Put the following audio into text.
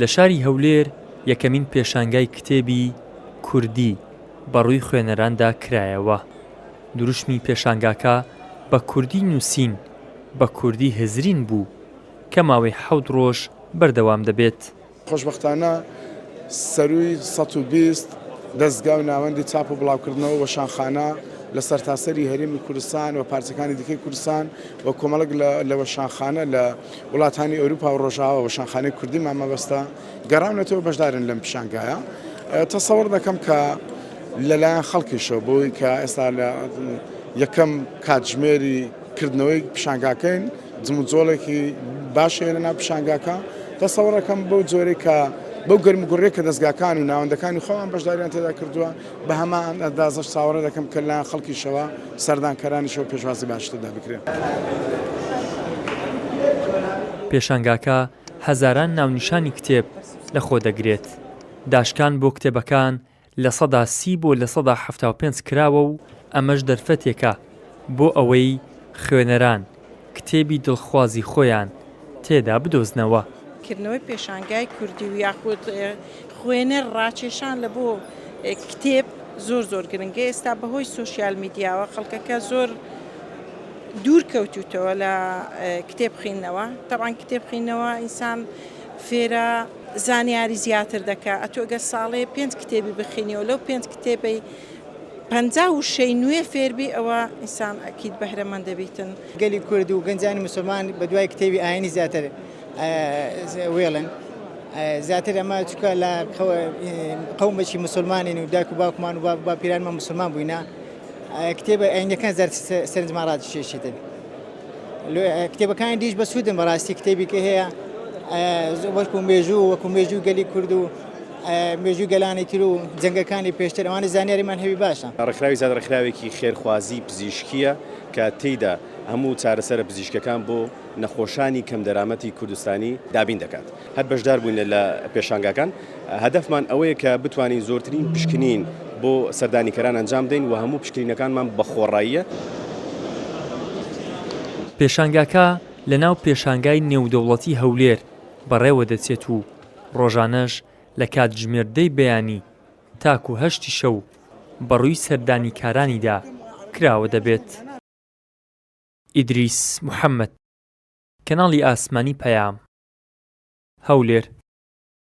لە شاری هەولێر یەکەمین پێشانگای کتێبی کوردی بەڕووی خوێنەراندا کرایەوە. دروشمی پێشانگاکە بە کوردی نووسین بە کوردی هزرین بوو کە ماوەی 7 ڕۆژ بەردەوام دەبێت. خۆشبەختانە سەرووی 120 دەستگا و ناوەندی چاپ و بڵاوکردنەوە وەشانخانە لە سەرتاسەری هەرێمی کوردستان و پارچەکانی دیکەی کوردستان و کۆمەڵک لە وەشانخانە لە وڵاتانی ئەوروپا و ڕۆژاوە وەشانخانەی کوردی مامەبەستە گەڕاونەتەوە بەشدارن لەم پیشانگایە. تەسەوەڕ دەکەم کە لەلایەن خەڵکیشەوە بۆی کە ئێستا لە یەکەم کاتژمێری کردنەوەی پیشانگاکەین جموجۆڵێکی باشەیە لەناو پیشانگاکە. تەسەوەڕ دەکەم بەو جۆرەی کە بەو گەرمگوڕێ کە دەستگاکان و ناوەندەکانی خۆیان بەشداریان تێدا کردووە بە هەمان ئەندازەش چاوەڕێ دەکەم کە لایەن خەڵکیشەوە سەردانکەرانیشەوە پێشواسی باشتردا بکرێن. پێشانگاکە هەزاران ناونیشانی کتێب لەخۆ دەگرێت. داشکان بۆ کتێبەکان لە 30 بۆ لە 75 کراوە و ئەمەش دەرفەتێکە بۆ ئەوەی خوێنەران کتێبی دڵخوازی خۆیان تێدا بدۆزنەوە. کردنەوەی پێشانگای کوردی و یاخود خوێنەر ڕاکێشان لە بۆ کتێب زۆر گرنگە. ئێستا بەهۆی سۆشیال میدیاوە خەڵکەکە زۆر دوور کەوتوتەوە لە کتێب خوێندنەوە. تەبعاً کتێب خوێندنەوە ئینسان فێرە زانیاری زیاتر دەکات. ئەتۆ ئەگەر ساڵێ 5 کتێبی بخوێنیەوە لەو 5 کتێبەی 56 نوێ فێربی ئەوە ئینسان ئەکید بەهرەمەند دەبیتن. گەلی کورد و گەنجانی مسلمان بە دوای کتێبی ئاینی زیاتر وێڵن زیاتر ئەمە چکە لە قەومێکی مسلمانین و دایک و باوکمان و باپیرانمان مسلمان بووینە کتێبە ئاینەکان سەرنجمان ڕادکێشیتن. کتێبەکانی دیش بە سوودن بەڕاستی کتێبی کە هەیە وەکو مێژوو گەلی کورد و مێژوو گەلانی تر و جەنگەکانی پێشتر ئەوانە زانیاریمان هەوی باشە. ڕێکخراوی زیاد ڕێکخراوێکی خێرخوازی پزیشکیە کە تێیدا هەموو چارەسەرە پزیشکەکان بۆ نەخۆشانی کەم دەرامەتی کوردستانی دابین دەکات. هەر بەشدار بووین لە پێشانگاکان. هەدەفمان ئەوەیە کە بتوانین زۆرترین پشکنین بۆ سەردانیکەران ئەنجام بدەین و هەموو پشکنینەکانمان بە خۆڕاییە. پێشانگاکە لە ناو پێشانگای نێودەوڵەتی هەولێر بەڕێوە دەچێت و ڕۆژانەش لە کاتژمێردەی بەیانی تاکو 8 شەو بەڕووی سەردانیکارانیدا کراوە دەبێت. ئیدریس محەممەد، کەناڵی ئاسمانی پەیام، هەولێر.